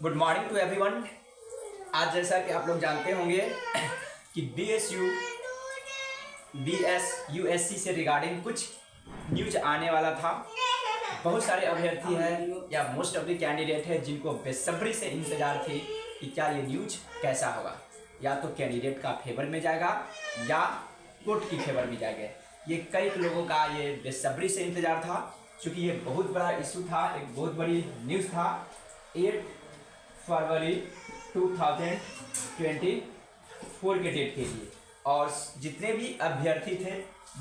Good morning to everyone. आज जैसा कि आप लोग जानते होंगे कि BSUSC से रिगार्डिंग कुछ न्यूज आने वाला था। बहुत सारे अभ्यर्थी हैं या मोस्ट ऑफ द कैंडिडेट हैं जिनको बेसब्री से इंतजार थी कि क्या ये न्यूज कैसा होगा, या तो कैंडिडेट का फेवर में जाएगा या कोर्ट की फेवर में जाएगा। ये कई लोगों का ये बेसब्री से इंतजार था, क्योंकि ये बहुत बड़ा इशू था, एक बहुत बड़ी न्यूज़ था। 8 फरवरी 2024 के डेट के लिए, और जितने भी अभ्यर्थी थे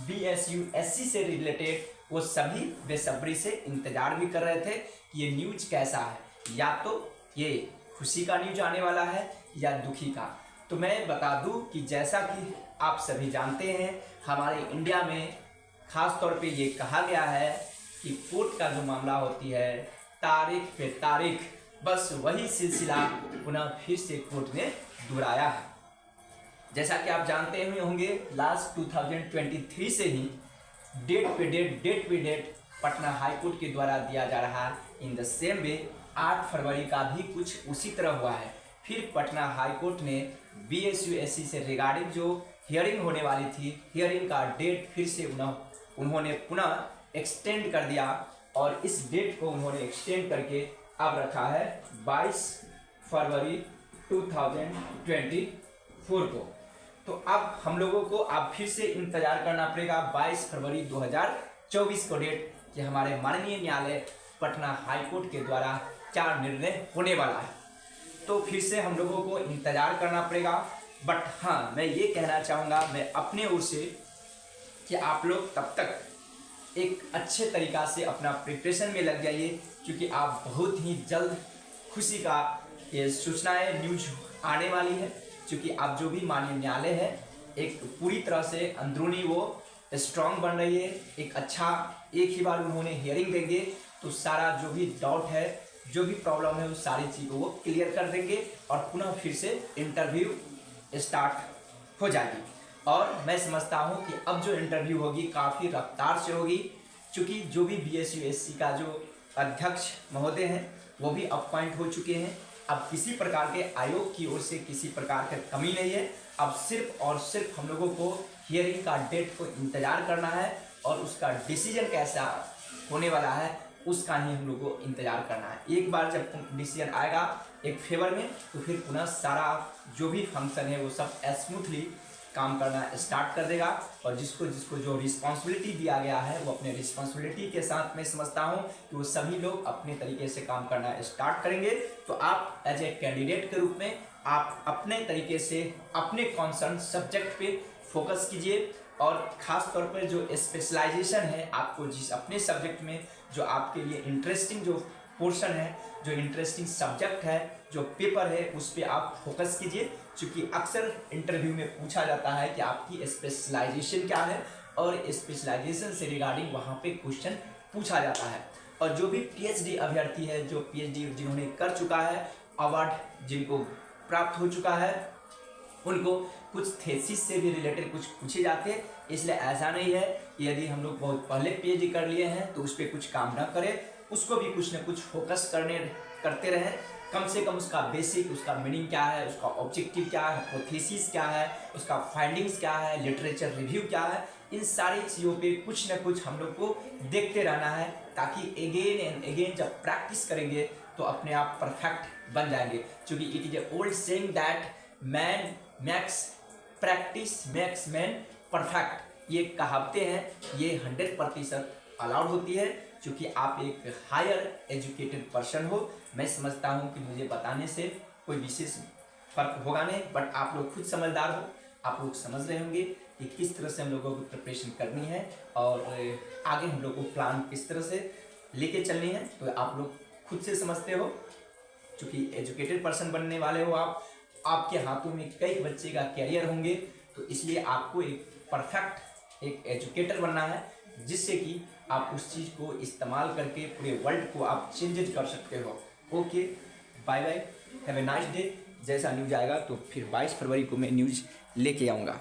BSUSC से रिलेटेड वो सभी बेसब्री से इंतजार भी कर रहे थे कि ये न्यूज कैसा है, या तो ये खुशी का न्यूज आने वाला है या दुखी का। तो मैं बता दूं कि जैसा कि आप सभी जानते हैं, हमारे इंडिया में ख़ास तौर पे ये कहा गया है कि कोर्ट का जो मामला होती है तारीख पे तारीख, बस वही सिलसिला पुनः फिर से कोर्ट ने दोहराया है। जैसा कि आप जानते हुए होंगे, लास्ट 2023 से ही डेट पे डेट पटना हाई कोर्ट के द्वारा दिया जा रहा है। इन द सेम वे 8 फरवरी का भी कुछ उसी तरह हुआ है। फिर पटना हाई कोर्ट ने BSUSC से रिगार्डिंग जो हियरिंग होने वाली थी, हियरिंग का डेट फिर से उन्होंने पुनः एक्सटेंड कर दिया, और इस डेट को उन्होंने एक्सटेंड करके अब रखा है 22 फरवरी 2024 को। तो अब हम लोगों को अब फिर से इंतजार करना पड़ेगा 22 फरवरी 2024 को डेट, कि हमारे माननीय न्यायालय पटना हाई कोर्ट के द्वारा क्या निर्णय होने वाला है। तो फिर से हम लोगों को इंतजार करना पड़ेगा। बट हाँ, मैं ये कहना चाहूँगा मैं अपने ओर से कि आप लोग तब तक एक अच्छे तरीक़ा से अपना प्रिपरेशन में लग जाइए, क्योंकि आप बहुत ही जल्द खुशी का ये सूचनाएं न्यूज आने वाली है। क्योंकि आप जो भी माननीय न्यायालय है एक पूरी तरह से अंदरूनी वो स्ट्रांग बन रही है। एक अच्छा एक ही बार उन्होंने हियरिंग देंगे तो सारा जो भी डाउट है, जो भी प्रॉब्लम है, उस सारी चीज़ को वो क्लियर कर देंगे और पुनः फिर से इंटरव्यू स्टार्ट हो जाएगी। और मैं समझता हूँ कि अब जो इंटरव्यू होगी काफ़ी रफ्तार से होगी, क्योंकि जो भी BSUSC का जो अध्यक्ष महोदय हैं वो भी अपॉइंट हो चुके हैं। अब किसी प्रकार के आयोग की ओर से किसी प्रकार की कमी नहीं है। अब सिर्फ और सिर्फ हम लोगों को हियरिंग का डेट को इंतज़ार करना है, और उसका डिसीजन कैसा होने वाला है उसका ही हम लोग को इंतज़ार करना है। एक बार जब डिसीजन आएगा एक फेवर में, तो फिर पुनः सारा जो भी फंक्शन है वो सब स्मूथली काम करना स्टार्ट कर देगा। और जिसको जिसको जो रिस्पॉन्सिबिलिटी दिया गया है वो अपने रिस्पॉन्सिबिलिटी के साथ मैं समझता हूँ कि वो सभी लोग अपने तरीके से काम करना स्टार्ट करेंगे। तो आप एज ए कैंडिडेट के रूप में आप अपने तरीके से अपने कॉन्सर्न सब्जेक्ट पे फोकस कीजिए, और ख़ास तौर पर जो स्पेशलाइजेशन है आपको जिस अपने सब्जेक्ट में जो आपके लिए इंटरेस्टिंग जो पोर्शन है, जो इंटरेस्टिंग सब्जेक्ट है, जो पेपर है, उस पर आप फोकस कीजिए। क्योंकि अक्सर इंटरव्यू में पूछा जाता है कि आपकी स्पेशलाइजेशन क्या है, और स्पेशलाइजेशन से रिगार्डिंग वहाँ पे क्वेश्चन पूछा जाता है। और जो भी PhD अभ्यर्थी है, जो PhD जिन्होंने कर चुका है, अवार्ड जिनको प्राप्त हो चुका है, उनको कुछ थेसिस से भी रिलेटेड कुछ पूछे जाते हैं। इसलिए ऐसा नहीं है कि यदि हम लोग बहुत पहले PhD कर लिए हैं तो उस पर कुछ काम ना करें, उसको भी कुछ ना कुछ फोकस करते रहें। कम से कम उसका बेसिक, उसका मीनिंग क्या है, उसका ऑब्जेक्टिव क्या है, हाइपोथेसिस क्या है, उसका फाइंडिंग्स क्या है, लिटरेचर रिव्यू क्या है, इन सारी चीज़ों पे कुछ ना कुछ हम लोग को देखते रहना है, ताकि अगेन एंड अगेन जब प्रैक्टिस करेंगे तो अपने आप परफेक्ट बन जाएंगे। क्योंकि it is a old saying that man max practice max man perfect. ये कहावतें हैं, ये 100% अलाउड होती है, क्योंकि आप एक हायर एजुकेटेड पर्सन हो। मैं समझता हूँ कि मुझे बताने से कोई विशेष फर्क होगा नहीं, बट आप लोग खुद समझदार हो, आप लोग समझ रहे होंगे कि किस तरह से हम लोगों को प्रिपरेशन करनी है, और आगे हम लोग को प्लान किस तरह से लेके चलनी है। तो आप लोग खुद से समझते हो, क्योंकि एजुकेटेड पर्सन बनने वाले हो आप, आपके हाथों में कई बच्चे का कैरियर होंगे। तो इसलिए आपको एक परफेक्ट एक एजुकेटर बनना है, जिससे कि आप उस चीज़ को इस्तेमाल करके पूरे वर्ल्ड को आप चेंजेज कर सकते हो। Okay, bye bye, have a nice day. जैसा न्यूज़ आएगा तो फिर 22 फरवरी को मैं न्यूज़ लेके आऊँगा।